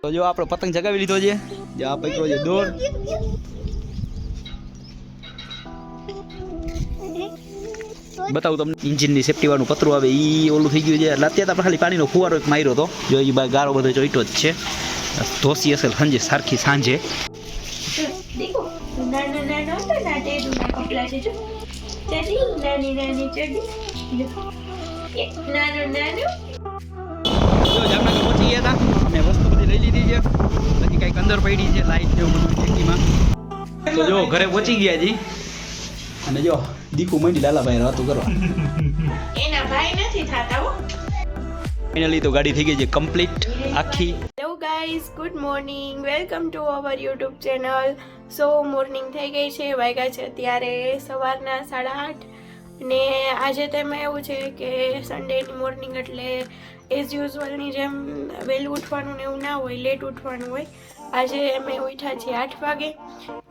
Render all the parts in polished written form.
તો જો આપણે પતંગ જગાવી લીધો છે, જે આ પકડો છે દોર. બતાવું તમને ઇન્જિનની સેફટી વાળું પતરું આવે એ ઓલું થઈ ગયું છે. એટલે અત્યારે આપણે ખાલી પાણીનો ફુવારો એક માર્યો હતો. જો એ બાય ગારો બધો જોઈતો જ છે. ધોસી હશે સાંજે સારખી સાંજે. જામનગર પહોંચી ગયા હતા અને વસ્તુ બધી લઈ લીધી છે. બાકી કંઈક અંદર પડી છે લાઈટ જેવું બધું ટેકીમાં. તો જો ઘરે પહોંચી ગયા જી. અને જો દીકુ મંડી લાલાભાઈ વાતો કરવા. એના ભાઈ નથી થતા હો. ફાઇનલી તો ગાડી થઈ ગઈ છે કમ્પ્લીટ આખી. Hello guys, good morning, welcome to our YouTube channel. So morning થઈ ગઈ છે, વાગ્યા છે અત્યારે સવારના 8:30. અને આજે તેમાં એવું છે કે સન્ડેની મોર્નિંગ એટલે એઝ યુઝ્યુઅલની જેમ વહેલું ઉઠવાનું ને એવું ના હોય, લેટ ઉઠવાનું હોય. આજે અમે ઉઠ્યા છીએ 8 વાગે.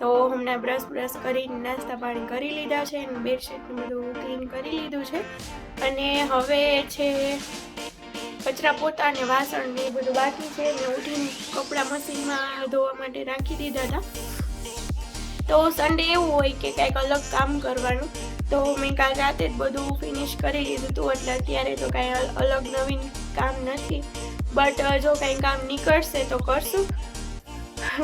તો હમણાં બ્રશ કરીને નાસ્તા પાણી કરી લીધા છે અને બેડશીટને બધું ક્લીન કરી લીધું છે. અને હવે છે કચરા પોતા ને વાસણ ને એ બધું બાકી છે. મેં ઉઠીને કપડાં મશીનમાં ધોવા માટે રાખી દીધા હતા. તો સન્ડે એવું હોય કે કંઈક અલગ કામ કરવાનું, તો મેં કાલ રાતે જ બધું ફિનિશ કરી લીધું હતું. એટલે અત્યારે તો કાંઈ અલગ નવીન કામ નથી, બટ જો કાંઈ કામ નીકળશે તો કરશું.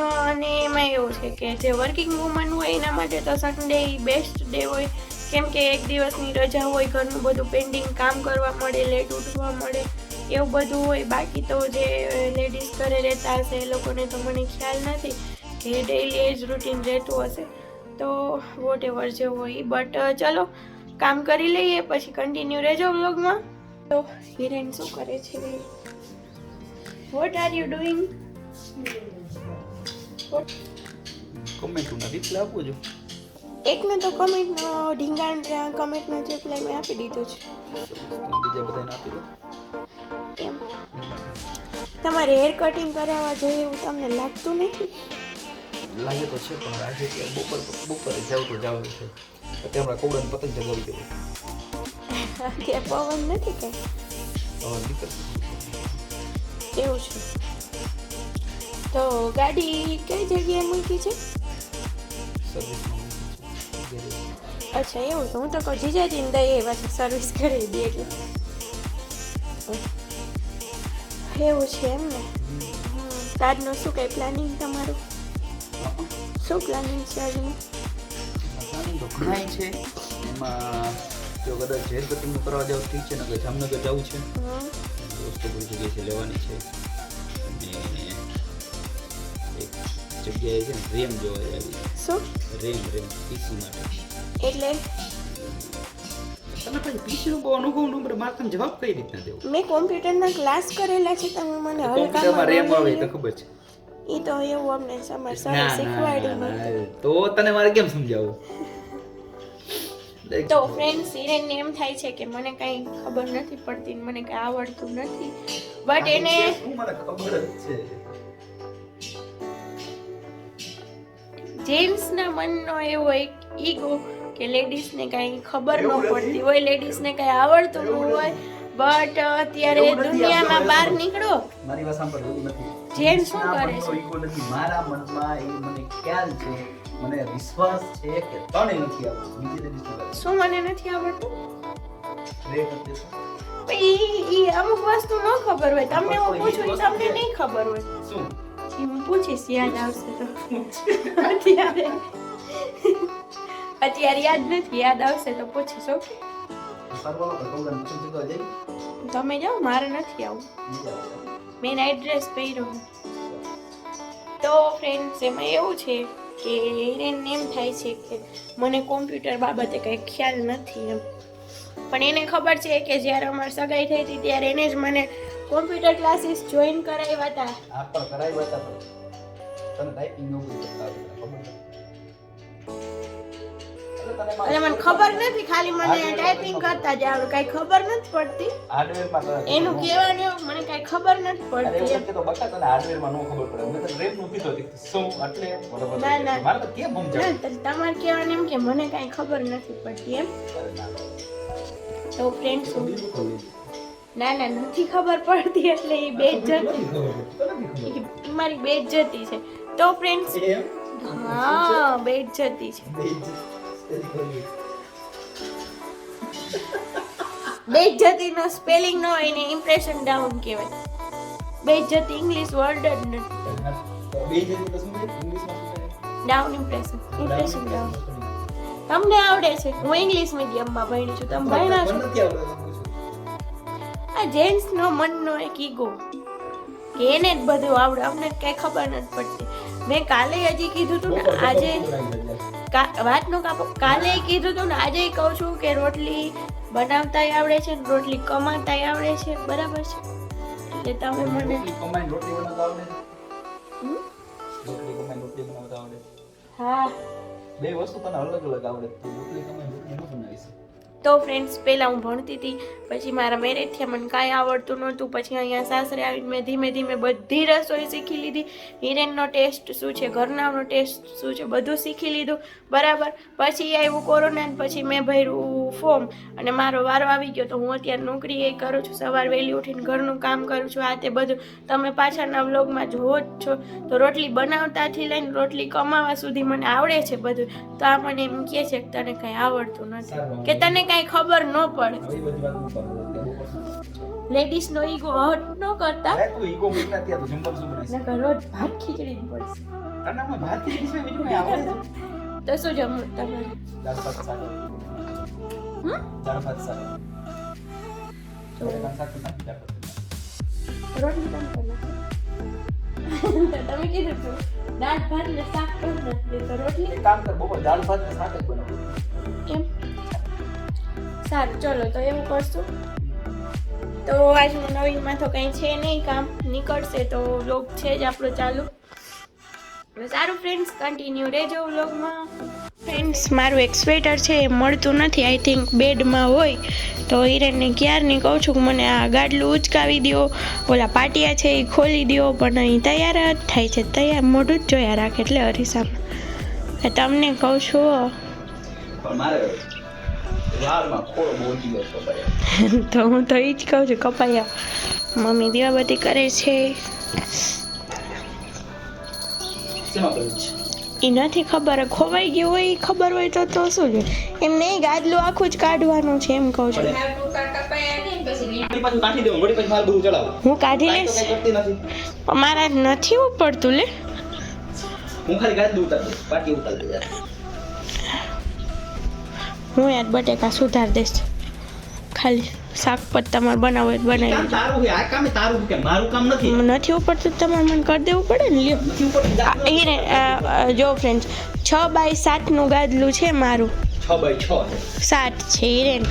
અને એમાં એવું છે કે જે વર્કિંગ વુમન હોય એના માટે તો સન્ડે બેસ્ટ ડે હોય, કેમ કે એક દિવસની રજા હોય, ઘરનું બધું પેન્ડિંગ કામ કરવા મળે, લેટ ઉઠવા મળે, એવું બધું હોય. બાકી તો જે લેડીઝ ઘરે રહેતા હશે એ લોકોને તો મને ખ્યાલ નથી કે ડેઈલી એજ રૂટીન રહેતું હશે, તો વોટ એવર જે હોય. બટ ચલો કામ કરી લઈએ, પછી કન્ટિન્યુ રહેજો વ્લોગમાં. તો હિરેન શું કરે છે? What are you doing? કમેન્ટના રિપ્લાય આપો છો. એકને તો કમેન્ટનો ઢીંગાણ કમેન્ટનો રિપ્લાય મેં આપી દીધો છે. બીજા બધાને આપી દો. એમ તમારે હેર કટિંગ કરાવવા જોઈએ એવું તમને લાગતું નથી? લાગે તો છે, પણ આજે બપોરે જાવ તો જાવ છે. અત્યારે હમણાં કોબરાને પતંગ જગાવી દેવું. ત્યાં પવન નથી કઈ એવું છે. તો ગાડી કઈ જગ્યાએ મૂકી છે? અચ્છા એવું છે. હું તો કહું જીજાજીને દઈએ પાછી સર્વિસ કરી દે એટલે એવું છે એમ ને. આજનું શું કંઈ પ્લાનિંગ તમારું? શું પ્લાનિંગ છે આજનું? પ્લાનિંગ તો ઘણાય છે. એમાં જો કદાચ હેર કટિંગ કરવા જાવ ઠીક છે, ને જામનગર જવું છે, વસ્તુ બધી જગ્યાએ લેવાની છે. અને એક જગ્યાએ છે ને રેમ જોવા આવી. શું રેમ પીસી માટે? એટલે તમે પછી પીસીનો બહુ અનુભવ નંબર મારે તમે જવાબ કઈ રીતના દેવો? મેં કોમ્પ્યુટરના ક્લાસ કરેલા છે, તમે મને કોમ્પ્યુટરમાં રેમ આવે તો ખબર છે. એ તો એવું અમને સર શીખવાડ્યું નથી. તો તને મારે કેમ સમજાવું? તો ફ્રેન્ડ્સ, હિરેનને એમ થાય છે કે મને કાંઈ ખબર નથી પડતી, મને કાંઈ આવડતું નથી, બટ એને મને ખબર જ છે. જેન્ટ્સના મનનો એવો એક ઈગો કે લેડીઝને કાંઈ ખબર ન પડતી હોય, લેડીઝને કાંઈ આવડતું ન હોય. બટ અત્યારે દુનિયામાં બહાર નીકળો, મારી વાત સાંભળ, એવું નથી. જેન્ટ્સ શું કરે છે? ઈગો નથી મારા મનમાં, એ મને ખ્યાલ છે, મને વિશ્વાસ છે કે તને નથી આવડતું. બીજી લેડીઝને શું મને નથી આવડતું? રે કરતે ઈ અમુક વસ્તુ ન ખબર હોય, તમને હું પૂછું તમને નહીં ખબર હોય. શું હું પૂછીશ, યાદ આવશે તો. અત્યારે યાદ નથી, યાદ આવશે તો પૂછીશ. ઓકે, તમે જાઓ, મારે નથી આવું. મેં એડ્રેસ પહેર્યો. તો ફ્રેન્ડ્સ, એમાં એવું છે કે એને એમ થાય છે કે મને કોમ્પ્યુટર બાબતે કંઈ ખ્યાલ નથી એમ. પણ એને ખબર છે કે જ્યારે અમારી સગાઈ થઈ હતી ત્યારે એને જ મને કોમ્પ્યુટર ક્લાસીસ જોઈન કરાવ્યા હતા. આ પણ કરાવ્યા હતા, તને ટાઈપિંગ નું કરતા ખબર નથી. અને મને ખબર નથી, ખાલી મને ટાઈપિંગ કરતા જ આવડે, કાંઈ ખબર નથી પડતી. હાર્ડવેરમાં એનું કહેવાનું મને કાંઈ ખબર નથી પડતી. અરે તો બકા તને હાર્ડવેરમાં નો ખબર પડે. મેં તો રેમ નું કીધું હતું શું એટલે બરોબર. ના મારે તો કેમ સમજાવ? તમારે કહેવાનું એમ કે મને કાંઈ ખબર નથી પડતી એમ. તો ફ્રેન્ડ્સ, ના ના નથી ખબર પડતી એટલે એ બેઇજ્જતી ઈ મારી બેઇજ્જતી છે. તો ફ્રેન્ડ્સ હા બેઇજ્જતી છે. બેઇજ્જતી નો સ્પેલિંગ નો હોય ને ઇમ્પ્રેશન ડાઉન કહેવાય. બેઇજ્જતી ઇંગ્લિશ વર્ડ જ નથી. Down impression down. તમને આવડે છે? હું ઇંગ્લિશ મીડિયમમાં ભણી છું. તમે ભણ્યા છો? આ જેન્ટ્સ નો મનનો એક ઈગો કે એને જ બધું આવડે, અમને કઈ ખબર નથી પડતી. મેં કાલે હજી કીધું તું ને આજે વાત નો કાપો. કાલે કીધું તું ને આજે કહું છું કે રોટલી બનાવતાય આવડે છે ને રોટલી કમાતાય આવડે છે. બરાબર છે? એટલે તમે મને હા બે વસ્તુ તને અલગ અલગ આવડે તો રોટલી કમાઈ રોટલી ન બનાવીશ. તો ફ્રેન્ડ્સ પહેલાં હું ભણતી હતી, પછી મારા મેરેજ થયા, મને કાંઈ આવડતું નહોતું. પછી અહીંયા સાસરે આવીને મેં ધીમે ધીમે બધી રસોઈ શીખી લીધી. હિરેનનો ટેસ્ટ શું છે, ઘરનાનો ટેસ્ટ શું છે, બધું શીખી લીધું. બરાબર. પછી આવ્યું કોરોના ને પછી મેં ભર્યું ફોર્મ અને મારો વારો આવી ગયો. તો હું અત્યારે નોકરી એ કરું છું, સવાર વહેલી ઉઠીને ઘરનું કામ કરું છું. આ તે બધું તમે પાછળના વ્લોગમાં જોવો જ છો. તો રોટલી બનાવતાથી લઈને રોટલી કમાવા સુધી મને આવડે છે બધું. તો આ મને એમ કહે છે કે તને કંઈ આવડતું નથી, કે તને કાંઈ ખબર ન પડે. લેડીઝ નો ઈગો હટ ન કરતા. રોજ ભાત ખીચડી પડશે. તો શું જમવું તમારે? રોટલી તમે તમે કીધું તું દાળ ભાત ને શાક પણ નથી, તો રોટલી કામ કર બપોર દાળ ભાત ને શાક જ બનાવો. કેમ? સારું ચલો તો એવું કરશું. તો આજનું નવીનમાં તો કંઈ છે નહીં, કામ નીકળશે તો વ્લોગ છે જ આપણો ચાલુ. સારું ફ્રેન્ડ્સ, કન્ટિન્યુ રહેજો વ્લોગમાં. ફ્રેન્ડ્સ મારું એક સ્વેટર છે એ મળતું નથી, આઈ થિંક બેડમાં હોય. તો હિરેનને ક્યારની કહું છું કે મને આ ગાડલું ઉચકાવી દો, ઓલા પાટિયા છે એ ખોલી દો, પણ અહીં તૈયાર જ થાય છે. તૈયાર મોઢું જ જોયા રાખે એટલે અરીસામાં તમને કહું છું. પણ મારે વાળમાં ખોળ બહુ ગયો તો હું તો એ જ કહું છું કપાયા. મમ્મી દીવાબત્તી કરે છે. એ નથી ખબર, ખોવાઈ ગયું હોય એ ખબર હોય તો શું છે એમ નહીં, ગાદલું આખું જ કાઢવાનું છે એમ કહું છું. હું કાઢી લઈશ, મારા નથી ઉપડતું લે. હું ખાલી ગાદલું ઉતાર દઈશ, પાટી ઉતાર દે. હું યાર બટેકા સુધાર દઈશ, ખાલી શાક પર તમારે બનાવો હોય બનાવી. તારું છે આ કામ, તારું કે મારું કામ નથી. નથી ઉપડતું તમારે મને કરી દેવું પડે ને. લ્યો જો ફ્રેન્ડ્સ 6x7 નું ગાદલું છે મારું. 6x6 7 છે હિરેન.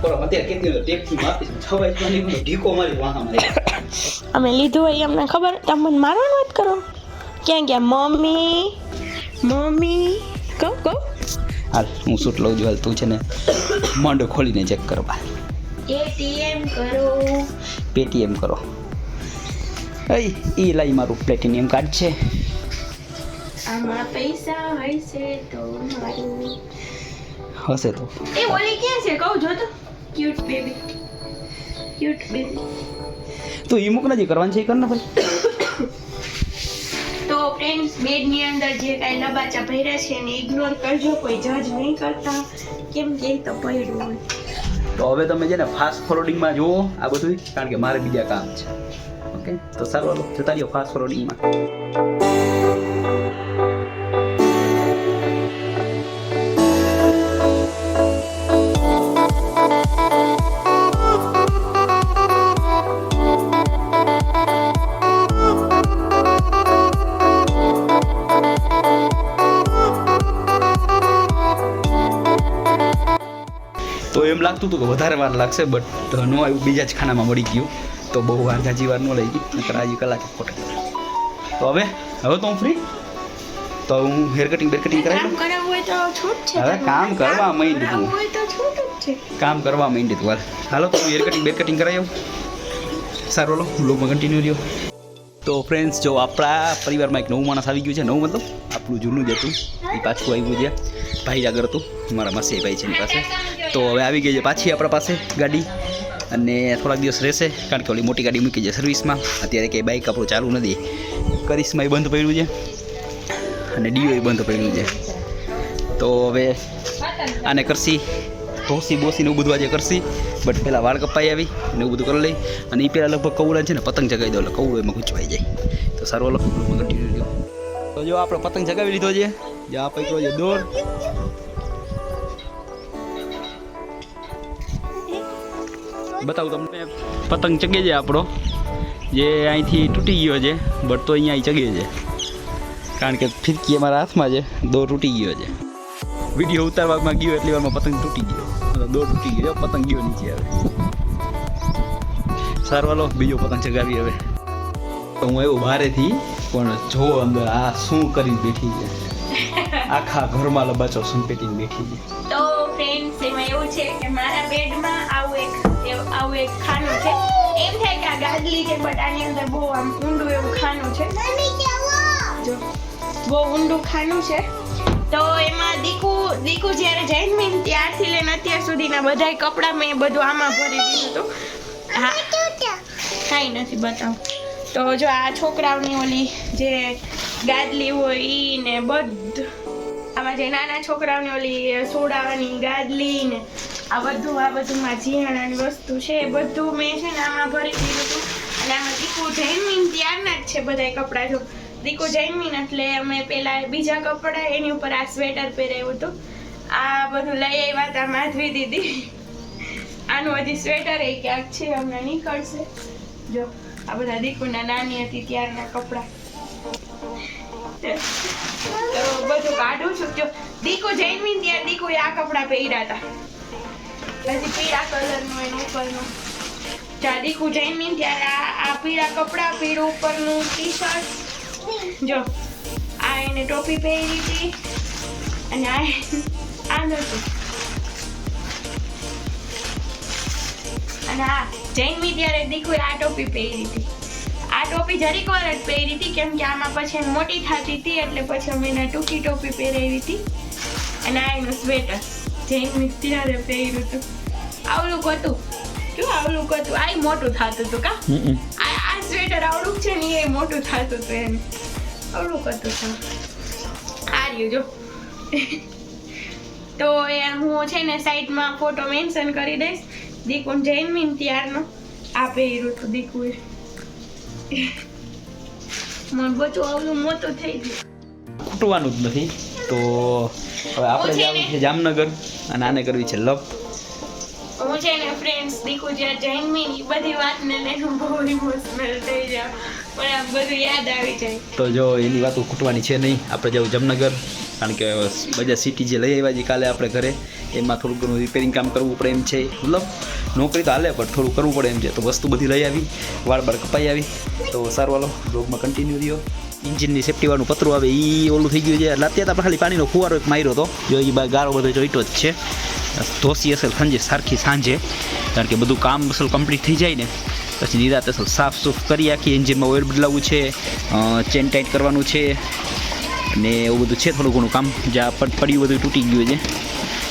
અત્યારે કેટલી ટેપથી માપીશ 6x6 ની ઢીકો મારી વાહા મારી. અમે લીધું હોય અમને ખબર, તમે મને મારવાની વાત કરો. ક્યાં ગયા મમ્મી? મમ્મી કહું હાલ હું શૂટ લઉં છું. હાલ તું છે ને મોંડો ખોલીને ચેક કરવા. એટીએમ કરો, પેટીએમ કરો. એ લાઈ મારું પ્લેટિનિયમ કાર્ડ છે. આમાં પૈસા હશે તો મારું હશે તો. એ ઓલી ક્યાં છે કહું જો તો. Cute baby, cute baby. તો ઈ મુક નથી કરવાનું છે એ કર ને ભાઈ. તો ફ્રેન્ડ્સ બેડની અંદર જે કાંઈ લબાચા ભર્યા છે એને ઇગ્નોર કરજો, કોઈ જજ નહીં કરતા, કેમ કે એ તો પડ્યું હોય. તો હવે તમે છે ને ફાસ્ટ ફોરવર્ડિંગમાં જુઓ આ બધું, કારણ કે મારે બીજા કામ છે. ઓકે તો સારું હાલો જતા રહ્યો ફાસ્ટ ફોરવર્ડિંગમાં. તો એમ લાગતું હતું કે વધારે વાર લાગશે, બટ ન આવ્યું, બીજા જ ખાનામાં મળી ગયું. તો બહુ વાર જાજી વાર ન લઈ ગઈ, નકર આજે કલાક ખોટે. તો હવે તો હું ફ્રી, તો હું હેર કટિંગ કરાવી કામ કરાવવું હોય તો છૂટ છે. હવે કામ કરવા માંડી તું, હોય તો છૂટ જ છે. કામ કરવા માંડી તું. હાલો તો હેર કટિંગ કરાવી આવું. સારું હાલો બ્લોગમાં કન્ટિન્યુ રહ્યો. તો ફ્રેન્ડ્સ જો આપણા પરિવારમાં એક નવું માણસ આવી ગયું છે. નવું મતલબ આપણું જૂનું જ હતું એ પાછું આવ્યું છે. ભાઈ આગળ હતું મારા માસી ભાઈ છે એની પાસે. તો હવે આવી ગઈ છે પાછી આપણા પાસે ગાડી. અને થોડાક દિવસ રહેશે કારણ કે ઓલી મોટી ગાડી મૂકી છે સર્વિસમાં. અત્યારે કંઈ બાઇક આપણું ચાલુ નથી. કરિશ્મા બંધ પડ્યું છે અને ડીઓ બંધ પડ્યું છે. તો હવે આને કરશી ધોસી બોસીને એવું બધું આજે કરશી. બટ પહેલાં વાળ કપાઈ આવી અને એવું બધું કરી લઈ. અને એ પહેલાં લગભગ કવડા છે ને પતંગ ચગાવી દો એટલે કવડું એમાં ગૂંચવાઈ જાય. તો સારું હાલો કન્ટિન્યુ રહ્યો. તો જો આપણે પતંગ ચગાવી લીધો છે. જે આ પૈકો છે દોર. બતાવું તમને પતંગ ચગે છે આપણો જે અહીંથી તૂટી ગયો છે. બટ તો અહીંયા ચગે છે કારણ કે ફિરકી અમારા હાથમાં છે. દોર તૂટી ગયો છે. વિડીયો ઉતારવામાં ગયો એટલી વારમાં પતંગ તૂટી ગયો. દોર તૂટી ગયો પતંગ ગયો નીચે. હવે સારું હાલો બીજો પતંગ ચગાવી. હવે તો હું આવ્યો બહારેથી પણ જો અંદર આ શું કરીને બેઠી છે. આખા ઘરમાં લબાચો સંપેટીને બેઠી છે. તો ફ્રેન્ડ્સ એમાં એવું છે કે મારા બેડમાં આવું એક ખાનું છે. એમ થાય કે આ ગાદલી છે બટ આની અંદર બહુ આમ ઊંડું એવું ખાનું છે. જો બહુ ઊંડું ખાનું છે. તો એમાં દીકુ જ્યારે જન્મી ત્યારથી લઈને અત્યાર સુધીના બધાય કપડાં મેં બધું આમાં ભરી દીધું હતું. હા કાંઈ નથી બતાવું. તો જો આ છોકરાઓની ઓલી જે ગાદલી હોય ઈ ને બધું આમાં જે નાના છોકરાઓની ઓલી સોડાવાની ગાદલી ને આ બધુંમાં જીયાણાની વસ્તુ છે એ બધું મેં છે ને આમાં ભરી દીધું હતું. અને આમાં દીકુ જન્મીને ત્યારના જ છે બધાય કપડાં. જો દીકુ જન્મીને એટલે અમે પેલા બીજા કપડાં એની ઉપર આ સ્વેટર પહેરાવ્યું હતું. આ બધું લઈ આવ્યા હતા માધવી દીદી. આનું હજી સ્વેટર એ ક્યાંક છે હમણાં નીકળશે. જો આ બધા દીકુના નાની હતી ત્યારના કપડાં. તો બધું કાઢું છું. જો દીકુ જન્મી ત્યારે દીકુએ આ કપડાં પહેર્યા હતા. હજી પીળા કલરનું એનું ઉપરનું. જ્યાં દીકુ જન્મી ત્યારે આ પીળા કપડાં પીળું ઉપરનું ટી શર્ટ. જો આ એને ટોપી પહેરી હતી અને આ નહોતું. અને આ જન્મી ત્યારે દીકુએ આ ટોપી પહેરી હતી. આ ટોપી જરીક વાર જ પહેરી હતી કેમ કે આમાં પછી મોટી થતી હતી એટલે પછી અમે એને ટૂંકી ટોપી પહેરાવી હતી. અને આ એનું સ્વેટર જન્મી ત્યારે પહેર્યું હતું. આવડું હતું શું આવડું હતું આ મોટું થતું હતું કા. આ સ્વેટર આવડું છે ને એ મોટું થતું હતું એને આવડું હતું છે. આ રહ્યું જો. તો એ હું છે ને સાઈડમાં ફોટો મેન્શન કરી દઈશ. દીકુ જન્મીને ત્યારનો આ પહેર્યું હતું દીકુએ. મને બધું આવડું મોટું થઈ ગયું. ખૂટવાનું જ નથી. તો હવે આપણે જવાનું છે જામનગર અને આને કરવી છે લપ. હું છે ને ફ્રેન્ડ્સ દીકુ જ્યારે જન્મી બધી વાતને લઈને બહુ ઇમોશનલ થઈ જાઉં પણ આ બધું યાદ આવી જાય. તો જો એની વાતો ખૂટવાની છે નહીં. આપણે જવું જામનગર કારણ કે બધા સિટી જે લઈ આવ્યા છે કાલે આપણે ઘરે એમાં થોડું ઘણું રિપેરિંગ કામ કરવું પડે એમ છે. મતલબ નોકરી તો હાલે પણ થોડું કરવું પડે એમ છે. તો વસ્તુ બધી લઈ આવી વાળ કપાઈ આવી. તો સારું હાલો બ્લોગમાં કન્ટિન્યુ રહ્યો. ઇન્જિનની સેફ્ટીવાળું પતરું આવે એ ઓલું થઈ ગયું છે એટલે અત્યારે આપણે ખાલી પાણીનો ફુવારો એક માર્યો હતો. જો એ ગારો બધો જોઈતો જ છે. ધોસી અસલ સારખી સાંજે કારણ કે બધું કામ અસલ કમ્પ્લીટ થઈ જાય ને પછી નિરાતે અસલ સાફ સૂફ કરી આખી. એન્જિનમાં ઓઇલ બદલાવવું છે, ચેન ટાઈટ કરવાનું છે અને એવું બધું છે થોડું ઘણું કામ. જ્યાં પડ્યું બધું તૂટી ગયું છે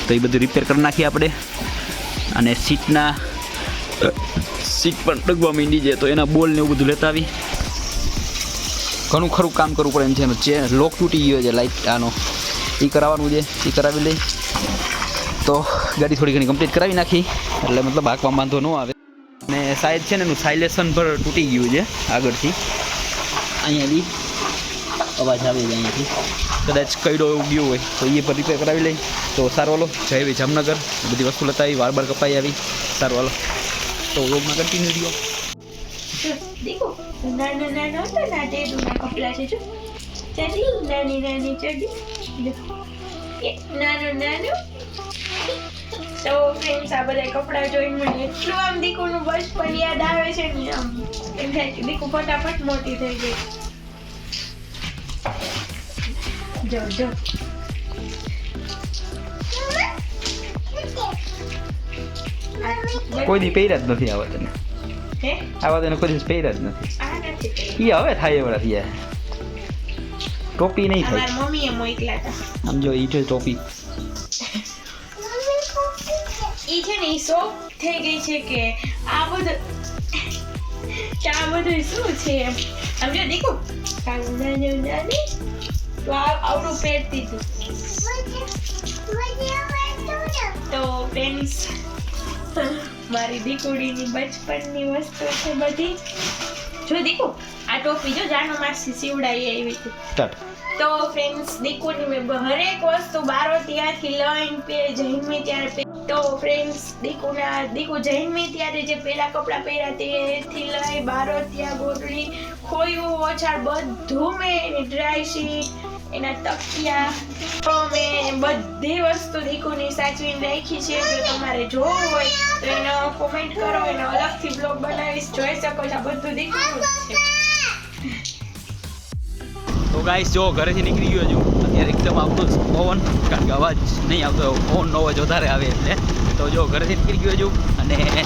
તો એ બધું રિપેર કરી નાખીએ આપણે. અને સીટ પણ ડગવા માંડી છે તો એના બોલ ને એવું બધું લેતા આવી. ઘણું ખરું કામ કરવું પડે એમ છે. એનો લોક તૂટી ગયો છે લાઇટ આનો એ કરાવવાનું છે. એ કરાવી લઈ તો ગાડી થોડી ઘણી કમ્પ્લીટ કરાવી નાખી એટલે મતલબ હાંકવામાં વાંધો ન આવે. અને સાઈડ છે ને એનું સાયલેશન પર તૂટી ગયું છે આગળથી. અહીંયાથી અવાજ આવે છે અહીંયાથી કદાચ કઈડો એવું ગયો હોય તો એ પર રિપેર કરાવી લઈ. તો સારું હાલો જઈ આવી જામનગર બધી વસ્તુ લેતા આવી વાળ કપાઈ આવી. સારું હાલો તો વ્લોગમાં કન્ટિન્યુ રહ્યો. દીકુ નાના નાના હતા ના ટેડુના કપડા છે જો ચડી નાની નાની ચડી નાનું નાનું. તો ફ્રેન્ડ્સ આ બધા કપડાં જોઈને મને એટલું આમ દીકુનું બચપન યાદ આવે છે ને આમ એમ થાય કે દીકુ ફટાફટ મોટી થઈ ગઈ. જો જો કોઈ દી પહેર્યા જ નથી આવા તને. હે આવા તને કોઈ દિવસ પહેર્યા જ નથી. આ નથી એ હવે થાય એવડા થયા. ટોપી નહીં થાય. અમારી મમ્મીએ મોકલ્યા હતા. આમ જો એ છે ટોપી. ઈ છે ને ઈ શોખ થઈ ગઈ છે કે આ બધું શું છે એમ સમજો દીકુ નાની તો આવડું પહેરતી હતી તો ફ્રેન્ડ્સ મારી દીકુડીની બચપનની વસ્તુ છે બધી જો દીકુ આ ટોપી જો જાનો માસી સીવડાઈ આવી હતી તો ફ્રેન્ડ્સ દીકુની મેં હરેક વસ્તુ બારો ત્યાંથી લઈને જન્મી ત્યારે તો ફ્રેન્ડ્સ દીકુ જન્મી ત્યારે જે પેલા કપડાં પહેર્યા તેથી લઈ બારો ત્યાં ગોટલી ખોયું ઓછાળ બધું મેં એની ડ્રાય શીટ એના તકિયા તો મેં બધી વસ્તુ દીકુની સાચવીને રાખી છે જો તમારે જોવું હોય તો એનો કોમેન્ટ કરો એનો અલગથી બ્લોગ બનાવીશ જોઈ શકો છો બધું દીકુનું જ છે તો ગાઈસ જો ઘરેથી નીકળી ગયો છું અત્યારે એકદમ આવતો પવન કારણ કે અવાજ નહીં આવતો પવનનો અવાજ વધારે આવે એટલે તો જો ઘરેથી નીકળી ગયો છું અને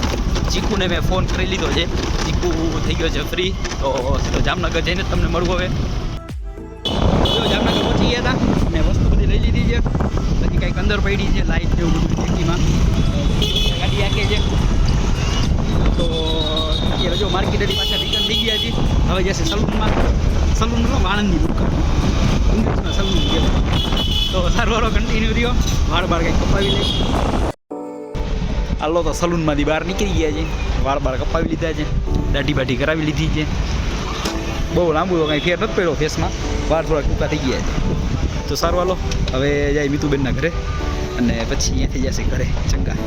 ચીકુને મેં ફોન કરી લીધો છે ચીકુ થઈ ગયો છે ફ્રી તો સીધો જામનગર જઈને તમને મળવું હવે જો જામનગર પહોંચી ગયા હતા અને વસ્તુ બધી લઈ લીધી છે પછી કંઈક અંદર પડી છે લાઇટ ને એવું બધું ચીકીમાં ગાડી આંકે છે તો અત્યારે જો માર્કેટની પાછા રિટર્ન થઈ ગયા છે હવે જશે સલૂનમાં આણંદની બુક ઇંગ્લિશમાં સલૂન કહેવાય તો સારવારો કન્ટિન્યુ રહ્યો વાળ કંઈક કપાવી લઈ હાલો તો સલૂનમાંથી બહાર નીકળી ગયા છે વાળ કપાવી લીધા છે દાઢી બાઢી કરાવી લીધી છે બહુ લાંબુ તો કાંઈ ફેર નથી પડ્યો ફેસમાં વાળ થોડા ટૂંકા થઈ ગયા છે તો સારું હાલો હવે જાય મીતુબેનના ઘરે અને પછી અહીંયાથી જશે ઘરે ચંગા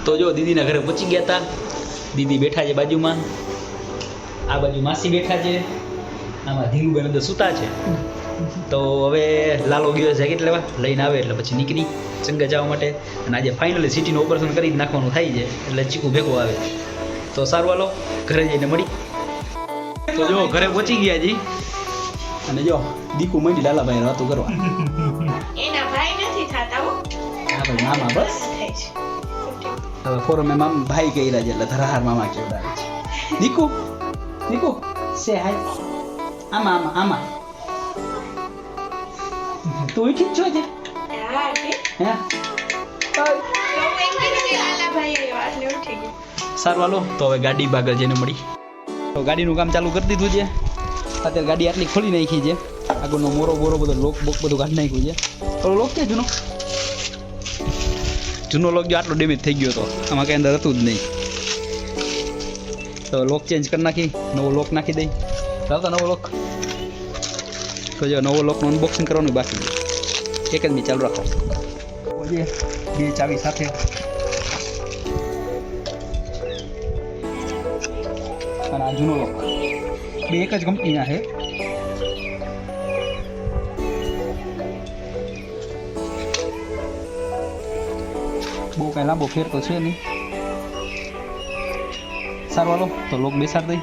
તો જો દીદીના ઘરે પહોંચી ગયા હતા દીદી બેઠા છે બાજુમાં આ બાજુ માસી બેઠા છે આમાં ધીરુબેન અંદર સૂતા છે તો હવે લાલો ગયો જેકેટ લેવા લઈને આવે એટલે પછી નીકળી ચંગા જવા માટે અને આજે ફાઇનલી સિટીનું ઓપરેશન કરી જ નાખવાનું થાય છે એટલે ચીકુ ભેગો આવે તો સારું હાલો ઘરે જઈને મળી તો જો ઘરે પહોંચી ગયા જી અને જો દીકુ મંડી લાલાભાઈ વાતો કરવા એના ભાઈ નથી થતા હો હા ભાઈ મામા બસ હવે ફોરમે ભાઈ કર્યા છે એટલે ધરાહાર મામા કેવડાવે છે દીકુ સે હાય આમાં તું ઠીક છો છે હા હે તો એમ કે લાલા ભાઈ વાટલે ઉઠી ગયો સારું હાલો તો હવે ગાડી બાગલ જઈને મળી તો ગાડીનું કામ ચાલુ કરી દીધું છે અત્યારે ગાડી આટલી ખોલી નાખી છે આગળનો મોરો બધો લોક બધું કાઢી નાખ્યું છે તો લોક કે જૂનો લોક જો આટલો ડેમેજ થઈ ગયો હતો આમાં કંઈ અંદર હતું જ નહીં તો લોક ચેન્જ કરી નાખી નવો લોક નાખી દઈ ચાલતો નવો લોક તો જો નવો લોકનું અનબોક્સિંગ કરવાનું બાકી છે એક જ મિનિટ ચાલુ રાખો બે ચાવી સાથે અને આ જૂનો લોક બે એક જ કંપનીના છે બહુ કાંઈ લાંબો ફેર તો છે નહીં સારું હાલો તો લોક બેસાડ દઈ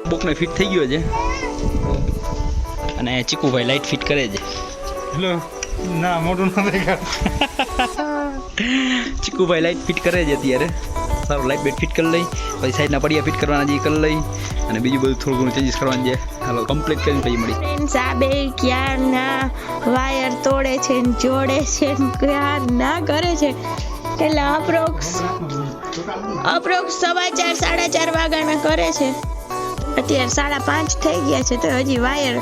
બોકને ફિટ થઈ ગયો છે અને ચીકુભાઈ લાઇટ ફિટ કરે છે હેલો ના મોટું ના દેખા ચીકુભાઈ લાઇટ ફિટ કરે છે અત્યારે સારું લાઇટ બેટ ફિટ કરી લઈ પછી સાઈડના પડિયા ફિટ કરવાના જે કરી લઈ અને બીજું બધું થોડું ઘણું ચેન્જીસ કરવાનું છે હાલો કમ્પ્લીટ કરીને પછી મળી ફ્રેન્ડ્સ આ બે ક્યારના વાયર તોડે છે ને જોડે છે ને ક્યારના કરે છે એટલે અપ્રોક્સ 4:30 વાગ્યાના કરે છે અત્યારે 5:30 થઈ ગયા છે તો હજી વાયર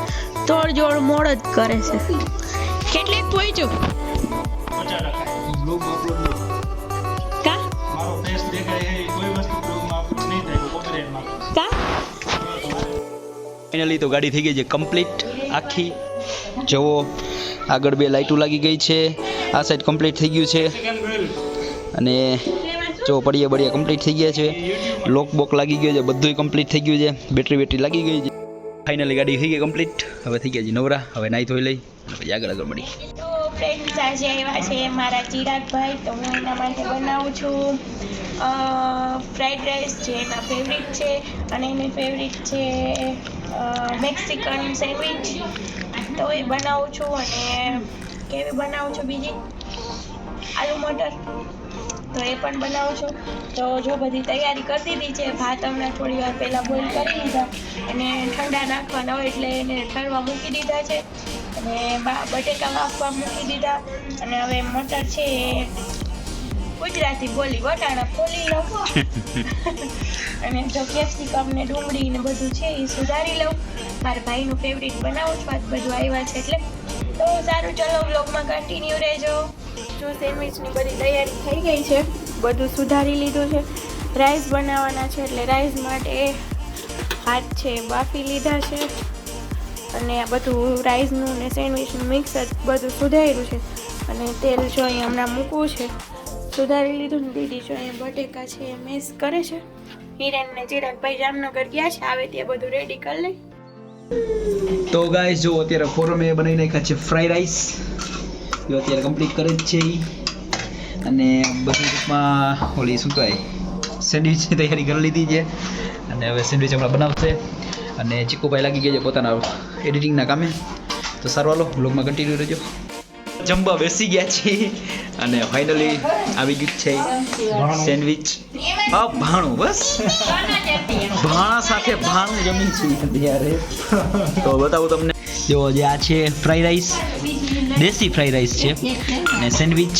તોડજોડ મોડ જ કરે છે કેટલીક પહોંચ્યું કા મારો ફેસ દેખાય એ કોઈ વસ્તુ બ્લોગમાં અપલોડ નહીં થાય કોપીરાઇટમાં કા ફાઇનલી તો ગાડી થઈ ગઈ છે કમ્પ્લીટ આખી જુઓ આગળ બે લાઇટો લાગી ગઈ છે આ સાઈડ કમ્પ્લીટ થઈ ગયું છે અને જો બળિયા કમ્પ્લીટ થઈ ગયા છે લોક બોક લાગી ગયો છે બધું કમ્પ્લીટ થઈ ગયું છે બેટરી લાગી ગઈ છે ફાઇનલી ગાડી થઈ ગઈ કમ્પ્લીટ હવે થઈ ગયા છે નવરા હવે નાહી ધોઈ લઈ અને પછી આગળ મળી તો ફ્રેન્ડ્સ આજે આવ્યા છે મારા ચિરાગભાઈ તો હું એના માટે બનાવું છું ફ્રાઈડ રાઈસ જે એના ફેવરિટ છે અને એની ફેવરિટ છે મેક્સિકન સેન્ડવિચ તો એ બનાવું છું અને કેવી બનાવું છું બીજી આલુ મટર તો એ પણ બનાવું છું તો જો બધી તૈયારી કરી દીધી છે ભાત હમણાં થોડી વાર પહેલાં બોઇલ કરી દીધા અને ઠંડા નાખવાના હોય એટલે એને ઠરવા મૂકી દીધા છે અને બટેકા વાફવા મૂકી દીધા અને હવે મટર છે એ ગુજરાતી બોલી વટાણા ફોલી લઉં અને જો કેપ્સિકમ ને ડુંગળી ને બધું છે એ સુધારી લઉં. મારા ભાઈનું ફેવરિટ બનાવું છું આજ બધું આવ્યા છે એટલે. તો સારું ચલો વ્લોગમાં કન્ટિન્યુ રહેજો. જો સેન્ડવિચની બધી તૈયારી થઈ ગઈ છે, બધું સુધારી લીધું છે. રાઈસ બનાવવાના છે એટલે રાઈસ માટે હાથ છે બાફી લીધા છે અને આ બધું રાઈસનું ને સેન્ડવિચનું મિક્સર બધું સુધાર્યું છે અને તેલ જો અહીં હમણાં મૂકવું છે. સુધારી લીધું ને દીદી જો અહીંયા બટેકા છે એ મેસ કરે છે. હિરેન ને ચિરાગભાઈ જામનગર ગયા છે, આવે ત્યાં બધું રેડી કરી લઈ. તો ગાઈસ જો અત્યારે ફોરમે બનાવી નાખ્યા છે ફ્રાઈડ રાઈસ, જો અત્યારે કમ્પ્લીટ કરે જ છે ઈ. અને બધી ટૂંકમાં ઓલી શું કહેવાય સેન્ડવિચની તૈયારી કરી લીધી છે અને હવે સેન્ડવિચ હમણાં બનાવશે. અને ચીકુભાઈ લાગી ગયા છે પોતાના એડિટિંગના કામે. તો સારું હાલો વ્લોગમાં કન્ટિન્યુ રહેજો. જમવા બેસી ગયા છીએ અને ફાઇનલી આવી ગયું છે સેન્ડવિચ. ભાણું બસ ભાણા સાથે ભાણું જમી છે ત્યારે. તો બતાવું તમને, જો જે આ છે ફ્રાઈડ રાઈસ, દેશી ફ્રાઈડ રાઈસ છે અને સેન્ડવિચ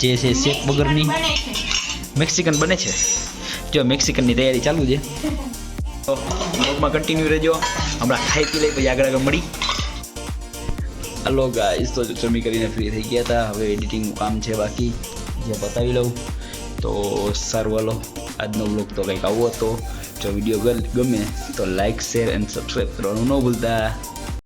જે છે શેક વગરની મેક્સિકન બને છે. જો મેક્સિકનની તૈયારી ચાલુ છે. તો બ્લોગમાં કન્ટિન્યુ રહેજો. હમણાં ખાઈ પી લઈ પછી આગળ મળી. હલો ગાઈસ, તો જમી કરીને ફ્રી થઈ ગયા હતા. હવે એડિટિંગનું કામ છે બાકી, જે બતાવી લઉં. તો સારું હાલો, આજનો બ્લોગ તો કંઈક આવો હતો. જો વિડીયો ગમે તો લાઈક શેર એન્ડ સબસ્ક્રાઈબ કરવાનું ન ભૂલતા.